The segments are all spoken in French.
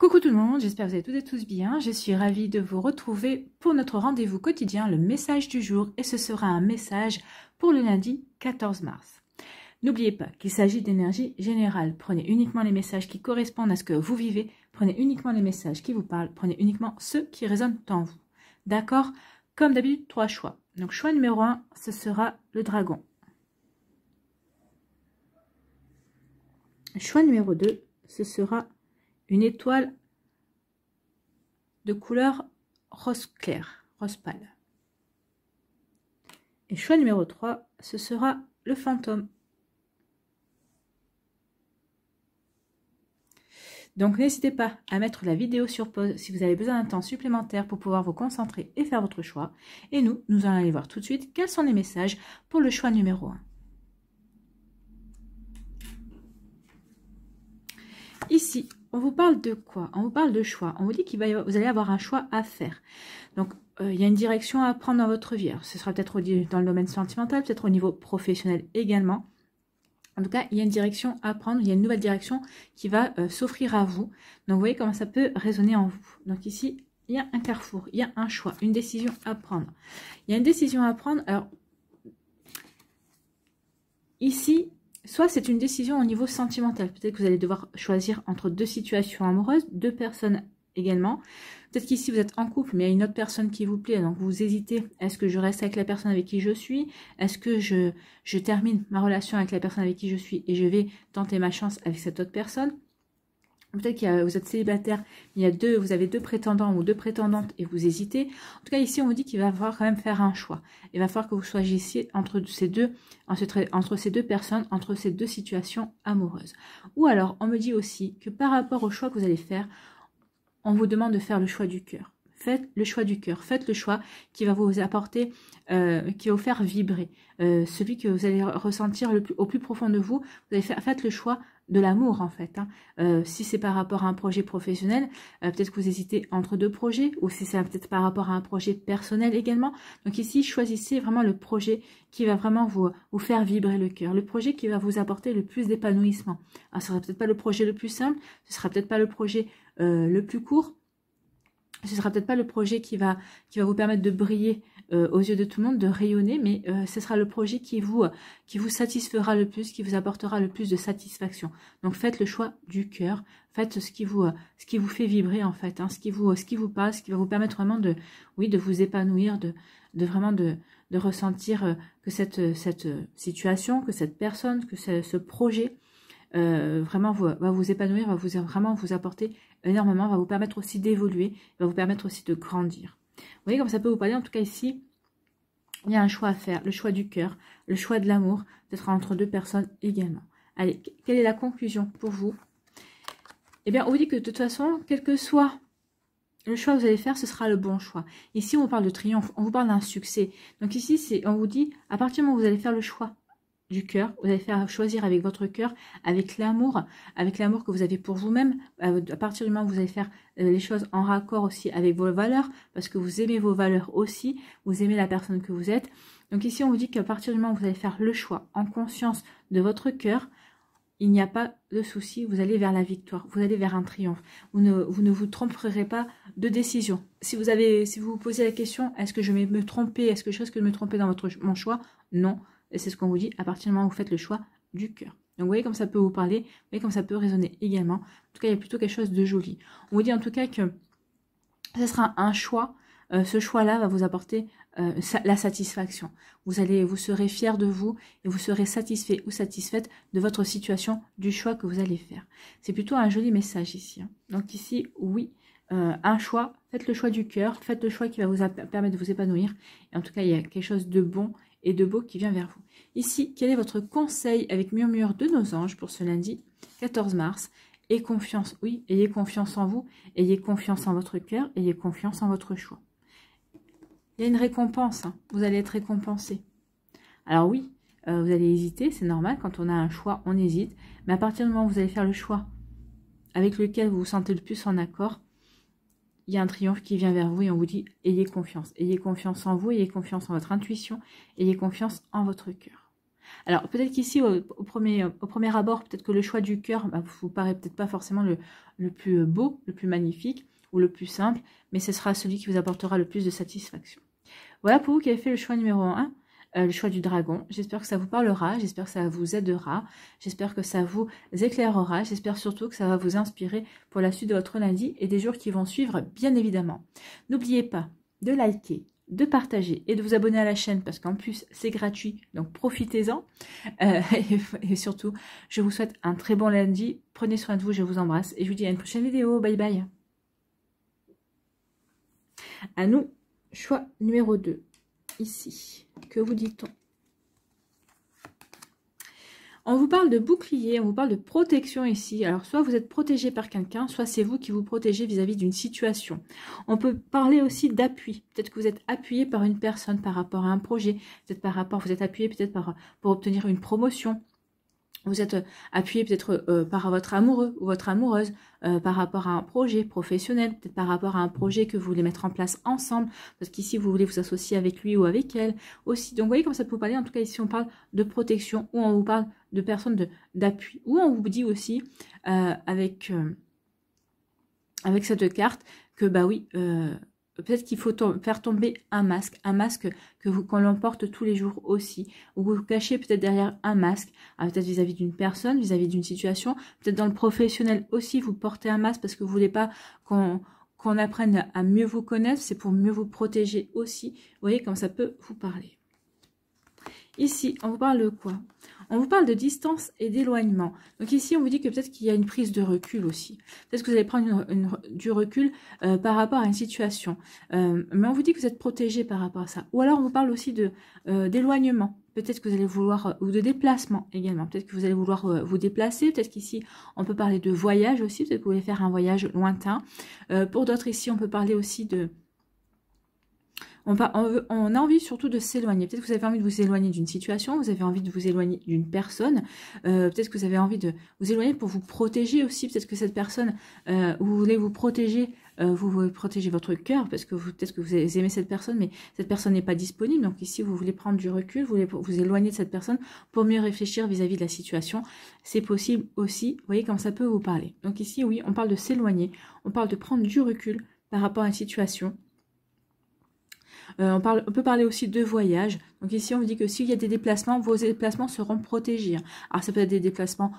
Coucou tout le monde, j'espère que vous allez toutes et tous bien. Je suis ravie de vous retrouver pour notre rendez-vous quotidien, le message du jour. Et ce sera un message pour le lundi 14 mars. N'oubliez pas qu'il s'agit d'énergie générale. Prenez uniquement les messages qui correspondent à ce que vous vivez. Prenez uniquement les messages qui vous parlent. Prenez uniquement ceux qui résonnent en vous. D'accord? Comme d'habitude, 3 choix. Donc choix numéro 1, ce sera le dragon. Choix numéro 2, ce sera une étoile de couleur rose clair, rose pâle. Et choix numéro 3, ce sera le fantôme. Donc n'hésitez pas à mettre la vidéo sur pause si vous avez besoin d'un temps supplémentaire pour pouvoir vous concentrer et faire votre choix. Et nous allons aller voir tout de suite quels sont les messages pour le choix numéro 1. Ici, on vous parle de quoi? On vous parle de choix. On vous dit vous allez avoir un choix à faire. Donc, il y a une direction à prendre dans votre vie. Alors, ce sera peut-être dans le domaine sentimental, peut-être au niveau professionnel également. En tout cas, il y a une direction à prendre. Il y a une nouvelle direction qui va s'offrir à vous. Donc, vous voyez comment ça peut résonner en vous. Donc, ici, il y a un carrefour. Il y a un choix, une décision à prendre. Il y a une décision à prendre. Alors, ici... soit c'est une décision au niveau sentimental. Peut-être que vous allez devoir choisir entre deux situations amoureuses, deux personnes également. Peut-être qu'ici vous êtes en couple, mais il y a une autre personne qui vous plaît, donc vous hésitez. Est-ce que je reste avec la personne avec qui je suis? Est-ce que je termine ma relation avec la personne avec qui je suis et je vais tenter ma chance avec cette autre personne? Peut-être que vous êtes célibataire, vous avez deux prétendants ou deux prétendantes et vous hésitez. En tout cas, ici, on vous dit qu'il va falloir quand même faire un choix. Il va falloir que vous choisissiez entre ces deux personnes, entre ces deux situations amoureuses. Ou alors, on me dit aussi que par rapport au choix que vous allez faire, on vous demande de faire le choix du cœur. Faites le choix du cœur. Faites le choix qui va vous apporter, qui va vous faire vibrer. Celui que vous allez ressentir au plus profond de vous. Faites le choix de l'amour en fait. Si c'est par rapport à un projet professionnel, peut-être que vous hésitez entre deux projets, ou si c'est peut-être par rapport à un projet personnel également. Donc ici, choisissez vraiment le projet qui va vraiment vous faire vibrer le cœur, le projet qui va vous apporter le plus d'épanouissement. Alors, ce sera peut-être pas le projet le plus simple, ce sera peut-être pas le projet le plus court, ce sera peut-être pas le projet qui va vous permettre de briller aux yeux de tout le monde, de rayonner, mais ce sera le projet qui vous satisfera le plus, qui vous apportera le plus de satisfaction. Donc faites le choix du cœur, faites ce qui vous fait vibrer en fait, ce qui vous parle, ce qui va vous permettre vraiment de vous épanouir, de ressentir que cette situation, que cette personne, que ce projet vraiment va vous épanouir, va vraiment vous apporter énormément, va vous permettre aussi d'évoluer, va vous permettre aussi de grandir. Vous voyez comme ça peut vous parler. En tout cas ici, il y a un choix à faire, le choix du cœur, le choix de l'amour, peut-être entre deux personnes également. Allez, quelle est la conclusion pour vous? Eh bien, on vous dit que de toute façon, quel que soit le choix que vous allez faire, ce sera le bon choix. Ici, on vous parle de triomphe, on vous parle d'un succès. Donc ici, on vous dit, à partir du moment où vous allez faire le choix du cœur, vous allez faire choisir avec votre cœur, avec l'amour que vous avez pour vous-même, à partir du moment où vous allez faire les choses en raccord aussi avec vos valeurs, parce que vous aimez vos valeurs aussi, vous aimez la personne que vous êtes. Donc ici, on vous dit qu'à partir du moment où vous allez faire le choix en conscience de votre cœur, il n'y a pas de souci, vous allez vers la victoire, vous allez vers un triomphe. Vous ne vous tromperez pas de décision. Si vous vous posez la question, est-ce que je vais me tromper, est-ce que je risque de me tromper dans mon choix? Non. Et c'est ce qu'on vous dit à partir du moment où vous faites le choix du cœur. Donc vous voyez comme ça peut vous parler, vous voyez comme ça peut résonner également. En tout cas, il y a plutôt quelque chose de joli. On vous dit en tout cas que ce sera un choix. Ce choix-là va vous apporter la satisfaction. Vous serez fier de vous et vous serez satisfait ou satisfaite de votre situation, du choix que vous allez faire. C'est plutôt un joli message ici. Donc ici, oui, un choix. Faites le choix du cœur. Faites le choix qui va vous permettre de vous épanouir. Et en tout cas, il y a quelque chose de bon et de beau qui vient vers vous. Ici, quel est votre conseil avec murmure de nos anges pour ce lundi 14 mars? Ayez confiance, oui, ayez confiance en vous, ayez confiance en votre cœur, ayez confiance en votre choix. Il y a une récompense, vous allez être récompensé. Alors oui, vous allez hésiter, c'est normal, quand on a un choix, on hésite, mais à partir du moment où vous allez faire le choix avec lequel vous vous sentez le plus en accord, il y a un triomphe qui vient vers vous et on vous dit ayez confiance en vous, ayez confiance en votre intuition, ayez confiance en votre cœur. Alors, peut-être qu'ici, au premier abord, peut-être que le choix du cœur vous paraît peut-être pas forcément le plus beau, le plus magnifique ou le plus simple, mais ce sera celui qui vous apportera le plus de satisfaction. Voilà pour vous qui avez fait le choix numéro 1, le choix du dragon. J'espère que ça vous parlera, j'espère que ça vous aidera, j'espère que ça vous éclairera, j'espère surtout que ça va vous inspirer pour la suite de votre lundi et des jours qui vont suivre, bien évidemment. N'oubliez pas de liker, de partager et de vous abonner à la chaîne parce qu'en plus c'est gratuit, donc profitez-en. Et surtout, je vous souhaite un très bon lundi. Prenez soin de vous, je vous embrasse et je vous dis à une prochaine vidéo. Bye bye. À nous, choix numéro 2. Ici, que vous dit-on? On vous parle de bouclier, on vous parle de protection ici. Alors, soit vous êtes protégé par quelqu'un, soit c'est vous qui vous protégez vis-à-vis d'une situation. On peut parler aussi d'appui. Peut-être que vous êtes appuyé par une personne par rapport à un projet. Peut-être vous êtes appuyé peut-être pour obtenir une promotion. Vous êtes appuyé peut-être par votre amoureux ou votre amoureuse par rapport à un projet professionnel, peut-être par rapport à un projet que vous voulez mettre en place ensemble, parce qu'ici vous voulez vous associer avec lui ou avec elle aussi. Donc vous voyez comme ça peut vous parler, en tout cas ici on parle de protection ou on vous parle de personnes d'appui. Ou on vous dit aussi avec cette carte que bah oui, peut-être qu'il faut faire tomber un masque qu'on l'emporte tous les jours aussi, ou vous cachez peut-être derrière un masque, peut-être vis-à-vis d'une personne, vis-à-vis d'une situation, peut-être dans le professionnel aussi, vous portez un masque parce que vous voulez pas qu'on apprenne à mieux vous connaître, c'est pour mieux vous protéger aussi. Vous voyez comme ça peut vous parler. Ici, on vous parle de quoi? On vous parle de distance et d'éloignement. Donc ici, on vous dit que peut-être qu'il y a une prise de recul aussi. Peut-être que vous allez prendre du recul par rapport à une situation. Mais on vous dit que vous êtes protégé par rapport à ça. Ou alors, on vous parle aussi d'éloignement. Peut-être que vous allez vouloir, ou de déplacement également. Peut-être que vous allez vouloir vous déplacer. Peut-être qu'ici, on peut parler de voyage aussi. Peut-être que vous voulez faire un voyage lointain. Pour d'autres ici, on peut parler aussi de... On a envie surtout de s'éloigner. Peut-être que vous avez envie de vous éloigner d'une situation, vous avez envie de vous éloigner d'une personne. Peut-être que vous avez envie de vous éloigner pour vous protéger aussi. Peut-être que cette personne, vous voulez vous protéger, vous voulez protéger votre cœur parce que peut-être que vous aimez cette personne, mais cette personne n'est pas disponible. Donc ici, vous voulez prendre du recul, vous voulez vous éloigner de cette personne pour mieux réfléchir vis-à-vis de la situation. C'est possible aussi. Vous voyez comme ça peut vous parler. Donc ici, oui, on parle de s'éloigner, on parle de prendre du recul par rapport à une situation. On peut parler aussi de voyage. Donc ici, on vous dit que s'il y a des déplacements, vos déplacements seront protégés. Alors, ça peut être des déplacements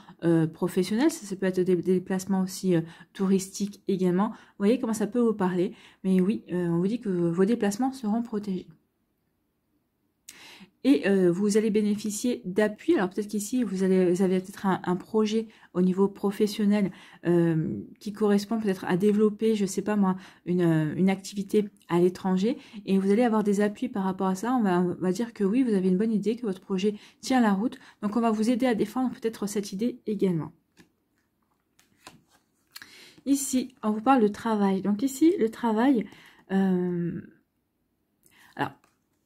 professionnels, ça peut être des déplacements aussi touristiques également. Vous voyez comment ça peut vous parler. Mais oui, on vous dit que vos déplacements seront protégés. Et vous allez bénéficier d'appui. Alors peut-être qu'ici, vous avez peut-être un projet au niveau professionnel qui correspond peut-être à développer, je ne sais pas moi, une activité à l'étranger. Et vous allez avoir des appuis par rapport à ça. On va dire que oui, vous avez une bonne idée, que votre projet tient la route. Donc on va vous aider à défendre peut-être cette idée également. Ici, on vous parle de travail. Donc ici, le travail... alors,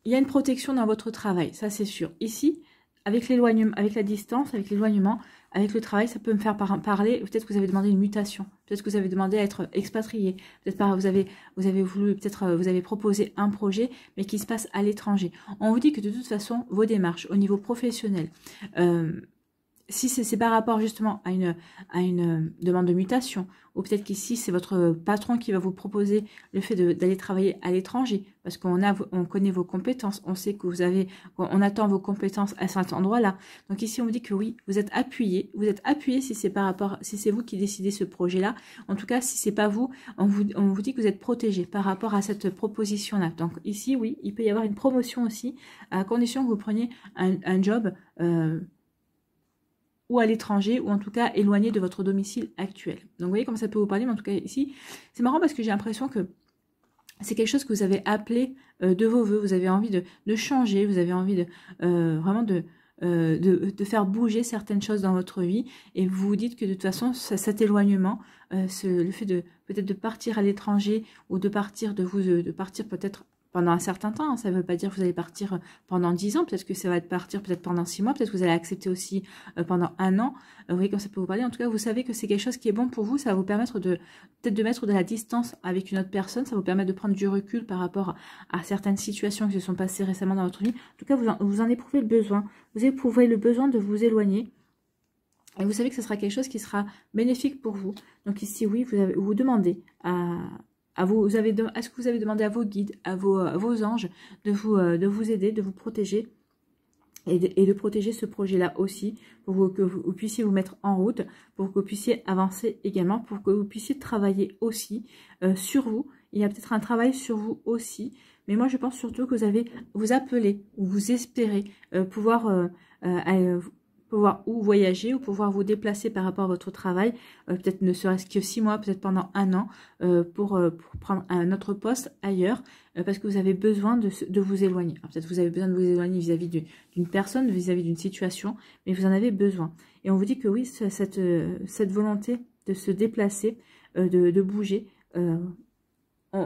il y a une protection dans votre travail, ça c'est sûr. Ici, avec l'éloignement, avec la distance, avec l'éloignement, avec le travail, ça peut me faire parler. Peut-être que vous avez demandé une mutation. Peut-être que vous avez demandé à être expatrié. Peut-être que vous avez voulu, peut-être vous avez proposé un projet, mais qui se passe à l'étranger. On vous dit que de toute façon, vos démarches au niveau professionnel, si c'est par rapport justement à une demande de mutation, ou peut-être qu'ici c'est votre patron qui va vous proposer le fait d'aller travailler à l'étranger, parce qu'on connaît vos compétences, on sait que on attend vos compétences à cet endroit-là. Donc ici on vous dit que oui, vous êtes appuyé si c'est vous qui décidez ce projet-là. En tout cas, si c'est pas vous, on vous dit que vous êtes protégé par rapport à cette proposition-là. Donc ici, oui, il peut y avoir une promotion aussi, à condition que vous preniez un job ou à l'étranger, ou en tout cas éloigné de votre domicile actuel. Donc vous voyez comment ça peut vous parler, mais en tout cas ici, c'est marrant parce que j'ai l'impression que c'est quelque chose que vous avez appelé de vos voeux, vous avez envie de changer, vous avez envie vraiment de faire bouger certaines choses dans votre vie, et vous vous dites que de toute façon, cet éloignement, le fait peut-être de partir à l'étranger, ou de partir peut-être pendant un certain temps, hein. Ça ne veut pas dire que vous allez partir pendant 10 ans, peut-être que ça va être partir peut-être pendant 6 mois, peut-être que vous allez accepter aussi pendant 1 an. Vous voyez comme ça peut vous parler. En tout cas, vous savez que c'est quelque chose qui est bon pour vous, ça va vous permettre peut-être de mettre de la distance avec une autre personne, ça va vous permettre de prendre du recul par rapport à certaines situations qui se sont passées récemment dans votre vie. En tout cas, vous en éprouvez le besoin. Vous éprouvez le besoin de vous éloigner. Et vous savez que ce sera quelque chose qui sera bénéfique pour vous. Donc ici, oui, vous demandez est-ce que vous avez demandé à vos guides, à vos anges de vous aider, de vous protéger et de protéger ce projet-là aussi, pour que vous puissiez vous mettre en route, pour que vous puissiez avancer également, pour que vous puissiez travailler aussi sur vous. Il y a peut-être un travail sur vous aussi, mais moi je pense surtout que vous appelez ou vous espérez pouvoir ou voyager ou pouvoir vous déplacer par rapport à votre travail, peut-être ne serait-ce que 6 mois, peut-être pendant 1 an, pour prendre un autre poste ailleurs, parce que vous avez besoin de vous éloigner. Peut-être vous avez besoin de vous éloigner vis-à-vis d'une personne, vis-à-vis d'une situation, mais vous en avez besoin. Et on vous dit que oui, cette volonté de se déplacer, de bouger,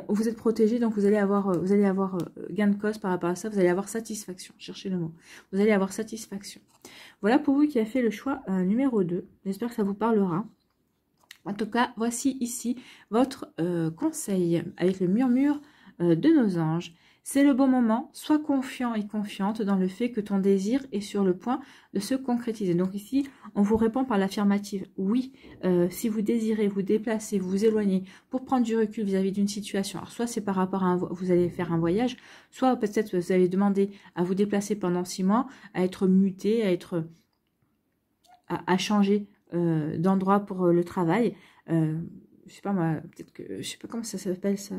vous êtes protégé, donc vous allez avoir gain de cause par rapport à ça, vous allez avoir satisfaction, cherchez le mot, vous allez avoir satisfaction. Voilà pour vous qui avez fait le choix numéro 2, j'espère que ça vous parlera. En tout cas, voici ici votre conseil avec le murmure de nos anges. C'est le bon moment, sois confiant et confiante dans le fait que ton désir est sur le point de se concrétiser. Donc ici, on vous répond par l'affirmative. Oui, si vous désirez vous déplacer, vous éloigner pour prendre du recul vis-à-vis d'une situation. Alors soit c'est par rapport à vous allez faire un voyage, soit peut-être vous allez demander à vous déplacer pendant 6 mois, à être muté, à changer d'endroit pour le travail. Je sais pas moi, peut-être que je sais pas comment ça s'appelle ça.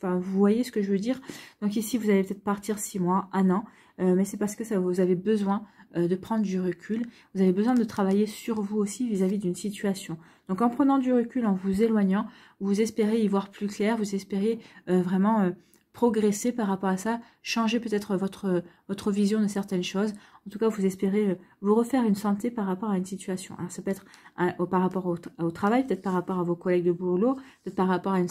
Enfin, vous voyez ce que je veux dire. Donc ici, vous allez peut-être partir 6 mois, 1 an, mais c'est parce que vous avez besoin de prendre du recul. Vous avez besoin de travailler sur vous aussi vis-à-vis d'une situation. Donc en prenant du recul, en vous éloignant, vous espérez y voir plus clair, vous espérez vraiment progresser par rapport à ça, changer peut-être votre vision de certaines choses. En tout cas, vous espérez vous refaire une santé par rapport à une situation. Alors, ça peut être par rapport au travail, peut-être par rapport à vos collègues de boulot, peut-être par rapport à une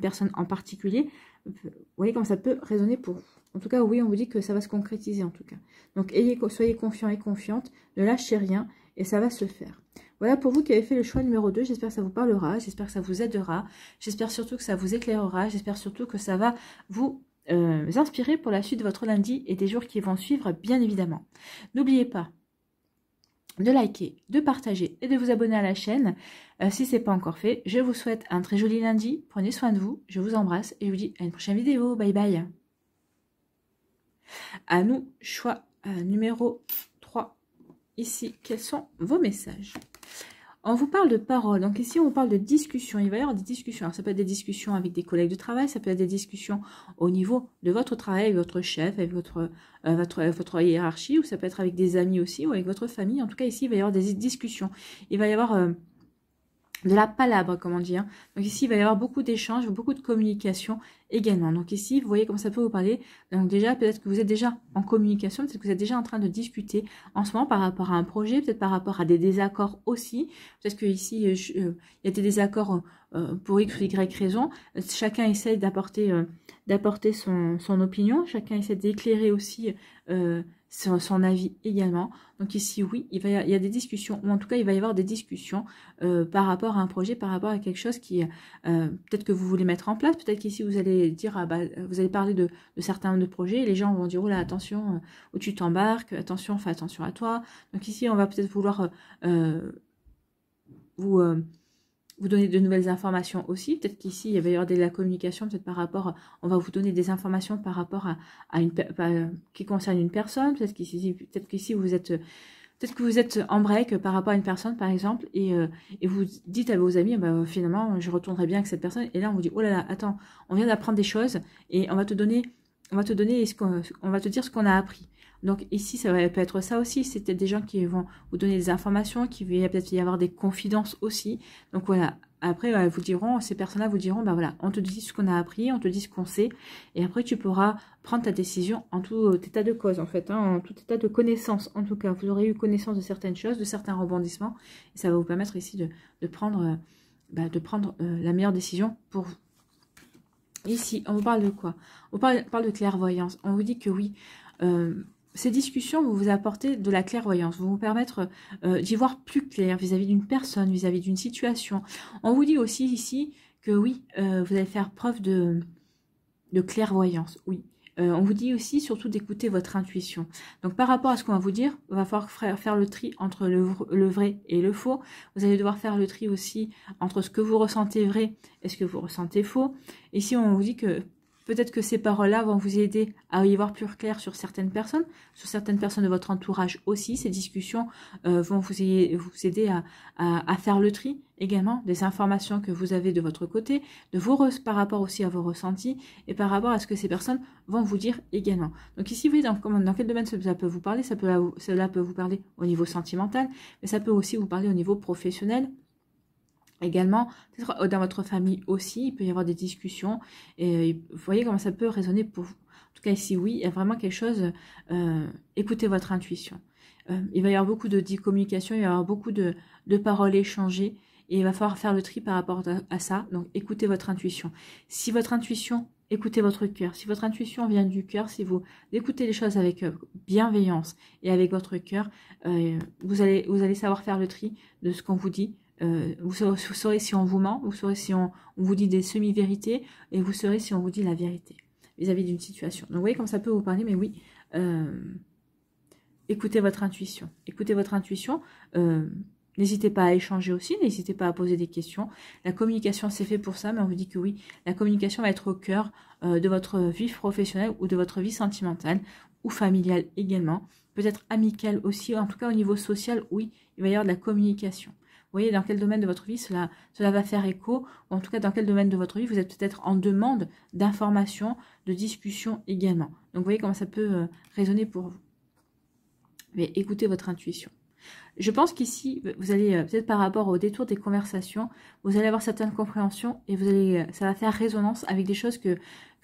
personne en particulier. Vous voyez comment ça peut résonner pour vous. En tout cas, oui, on vous dit que ça va se concrétiser en tout cas. Donc, soyez confiants et confiantes, ne lâchez rien et ça va se faire. Voilà pour vous qui avez fait le choix numéro 2. J'espère que ça vous parlera, j'espère que ça vous aidera, j'espère surtout que ça vous éclairera, j'espère surtout que ça va vous inspirer pour la suite de votre lundi et des jours qui vont suivre, bien évidemment. N'oubliez pas de liker, de partager et de vous abonner à la chaîne si ce n'est pas encore fait. Je vous souhaite un très joli lundi, prenez soin de vous, je vous embrasse et je vous dis à une prochaine vidéo. Bye bye. À nous, choix numéro 3. Ici, quels sont vos messages? On vous parle de paroles, donc ici on parle de discussion, il va y avoir des discussions, alors ça peut être des discussions avec des collègues de travail, ça peut être des discussions au niveau de votre travail, avec votre chef, avec votre hiérarchie, ou ça peut être avec des amis aussi, ou avec votre famille. En tout cas ici il va y avoir des discussions, il va y avoir de la palabre, comme on dit. Hein. Donc ici, il va y avoir beaucoup d'échanges, beaucoup de communication également. Donc ici, vous voyez comment ça peut vous parler. Donc déjà, peut-être que vous êtes déjà en communication, peut-être que vous êtes déjà en train de discuter en ce moment par rapport à un projet, peut-être par rapport à des désaccords aussi. Peut-être que ici, il y a des désaccords pour X ou Y raison. Chacun essaie d'apporter son opinion, chacun essaie d'éclairer aussi son avis également. Donc ici, oui, il y a des discussions, ou en tout cas, il va y avoir des discussions par rapport à un projet, par rapport à quelque chose qui, peut-être que vous voulez mettre en place, peut-être qu'ici, vous allez dire, vous allez parler de certains de projets, et les gens vont dire, oh là, attention, où tu t'embarques, attention, fais attention à toi. Donc ici, on va peut-être vouloir vous donner de nouvelles informations aussi. Peut-être qu'ici, il va y avoir de la communication, peut-être par rapport, on va vous donner des informations par rapport à qui concerne une personne. Peut-être qu'ici, vous êtes... Peut-être que vous êtes en break par rapport à une personne, par exemple, et vous dites à vos amis, bah, finalement, je retournerai bien avec cette personne. Et là, on vous dit, oh là là, attends, on vient d'apprendre des choses et on va te dire ce qu'on a appris. Donc ici, peut être ça aussi. C'est peut-être des gens qui vont vous donner des informations, qui va peut-être y avoir des confidences aussi. Donc voilà. Après, ces personnes-là vous diront, bah voilà, on te dit ce qu'on a appris, on te dit ce qu'on sait, et après tu pourras prendre ta décision en tout état de cause, en fait, hein, en tout état de connaissance. En tout cas, vous aurez eu connaissance de certaines choses, de certains rebondissements, et ça va vous permettre ici de prendre la meilleure décision pour vous. Ici, on vous parle de quoi? On parle de clairvoyance. On vous dit que oui, ces discussions vont vous apporter de la clairvoyance, vont vous permettre d'y voir plus clair vis-à-vis d'une personne, vis-à-vis d'une situation. On vous dit aussi ici que oui, vous allez faire preuve de clairvoyance, oui. On vous dit aussi surtout d'écouter votre intuition. Donc par rapport à ce qu'on va vous dire, il va falloir faire le tri entre le vrai et le faux. Vous allez devoir faire le tri aussi entre ce que vous ressentez vrai et ce que vous ressentez faux. Ici on vous dit que peut-être que ces paroles-là vont vous aider à y voir plus clair sur certaines personnes de votre entourage aussi. Ces discussions vont vous aider à faire le tri également des informations que vous avez de votre côté, par rapport aussi à vos ressentis et par rapport à ce que ces personnes vont vous dire également. Donc ici, vous voyez dans quel domaine cela peut vous parler. Cela peut vous parler au niveau sentimental, mais ça peut aussi vous parler au niveau professionnel. Également, peut-être dans votre famille aussi, il peut y avoir des discussions. Et vous voyez comment ça peut résonner pour vous. En tout cas, ici, oui, il y a vraiment quelque chose. Écoutez votre intuition. Il va y avoir beaucoup de communication, il va y avoir beaucoup de paroles échangées. Et il va falloir faire le tri par rapport à ça. Donc, écoutez votre intuition. Si votre intuition, écoutez votre cœur. Si votre intuition vient du cœur, si vous écoutez les choses avec bienveillance et avec votre cœur, vous allez savoir faire le tri de ce qu'on vous dit. Vous saurez si on vous ment, vous saurez si on vous dit des semi-vérités, et vous saurez si on vous dit la vérité vis-à-vis d'une situation. Donc vous voyez comme ça peut vous parler, mais oui, écoutez votre intuition. Écoutez votre intuition, n'hésitez pas à échanger aussi, n'hésitez pas à poser des questions. La communication c'est fait pour ça, mais on vous dit que oui, la communication va être au cœur de votre vie professionnelle ou de votre vie sentimentale ou familiale également, peut-être amicale aussi, en tout cas au niveau social, oui, il va y avoir de la communication. Vous voyez dans quel domaine de votre vie cela va faire écho, ou en tout cas dans quel domaine de votre vie vous êtes peut-être en demande d'informations, de discussions également. Donc vous voyez comment ça peut résonner pour vous. Mais écoutez votre intuition. Je pense qu'ici, vous allez, peut-être par rapport au détour des conversations, vous allez avoir certaines compréhensions et ça va faire résonance avec des choses que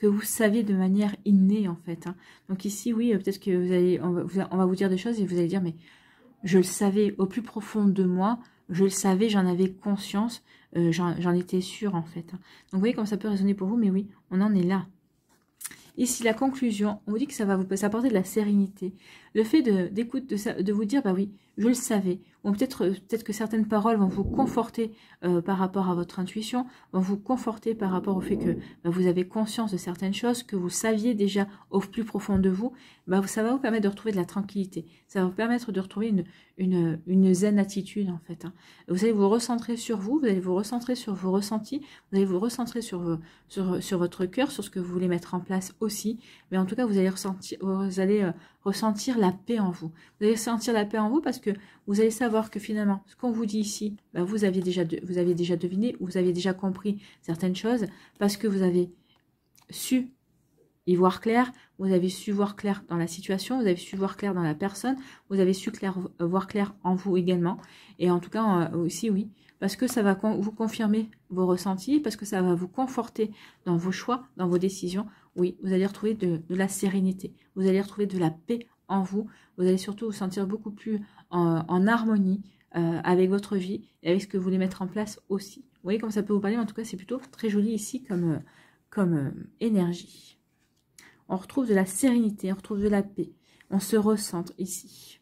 vous saviez de manière innée en fait. Hein. Donc ici, oui, peut-être que on va vous dire des choses et vous allez dire, mais je le savais au plus profond de moi, je le savais, j'en avais conscience, j'en étais sûre en fait. Hein. Donc vous voyez comme ça peut résonner pour vous, mais oui, on en est là. Ici, la conclusion, on vous dit que ça va vous apporter de la sérénité. Le fait de vous dire, bah oui, je le savais. Ou peut-être que certaines paroles vont vous conforter par rapport à votre intuition, vont vous conforter par rapport au fait que vous avez conscience de certaines choses, que vous saviez déjà au plus profond de vous. Ça va vous permettre de retrouver de la tranquillité. Ça va vous permettre de retrouver une zen attitude en fait. Hein. Vous allez vous recentrer sur vous allez vous recentrer sur vos ressentis, vous allez vous recentrer sur votre cœur, sur ce que vous voulez mettre en place aussi. Mais en tout cas, vous allez ressentir la paix en vous. Vous allez sentir la paix en vous parce que vous allez savoir que finalement, ce qu'on vous dit ici, vous aviez déjà deviné, vous aviez déjà compris certaines choses parce que vous avez su y voir clair, vous avez su voir clair dans la situation, vous avez su voir clair dans la personne, vous avez su voir clair en vous également. Et en tout cas, aussi, oui, parce que ça va vous confirmer vos ressentis, parce que ça va vous conforter dans vos choix, dans vos décisions. Oui, vous allez retrouver de la sérénité, vous allez retrouver de la paix en vous, vous allez surtout vous sentir beaucoup plus en harmonie avec votre vie et avec ce que vous voulez mettre en place aussi. Vous voyez comme ça peut vous parler, en tout cas c'est plutôt très joli ici comme énergie. On retrouve de la sérénité, on retrouve de la paix, on se recentre ici.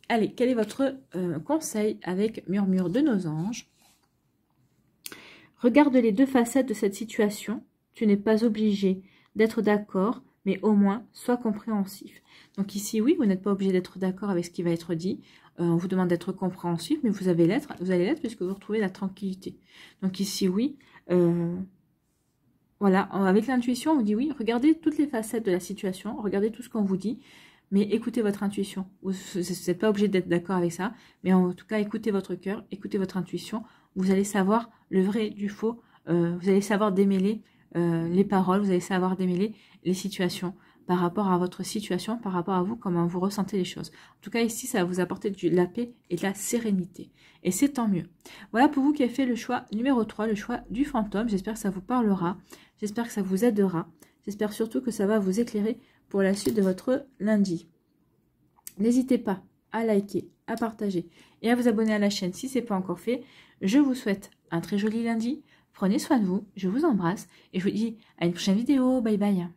Allez, quel est votre conseil avec Murmure de nos anges? Regarde les deux facettes de cette situation. Tu n'es pas obligé d'être d'accord, mais au moins, sois compréhensif. Donc ici, oui, vous n'êtes pas obligé d'être d'accord avec ce qui va être dit. On vous demande d'être compréhensif, mais vous allez l'être puisque vous retrouvez la tranquillité. Donc ici, oui, voilà, avec l'intuition, on vous dit oui, regardez toutes les facettes de la situation, regardez tout ce qu'on vous dit, mais écoutez votre intuition. Vous n'êtes pas obligé d'être d'accord avec ça, mais en tout cas, écoutez votre cœur, écoutez votre intuition. Vous allez savoir le vrai du faux, vous allez savoir démêler les paroles, vous allez savoir démêler les situations par rapport à votre situation, par rapport à vous, comment vous ressentez les choses. En tout cas, ici, ça va vous apporter de la paix et de la sérénité. Et c'est tant mieux. Voilà pour vous qui avez fait le choix numéro 3, le choix du fantôme. J'espère que ça vous parlera. J'espère que ça vous aidera. J'espère surtout que ça va vous éclairer pour la suite de votre lundi. N'hésitez pas à liker, à partager et à vous abonner à la chaîne si ce n'est pas encore fait. Je vous souhaite un très joli lundi. Prenez soin de vous, je vous embrasse et je vous dis à une prochaine vidéo. Bye bye.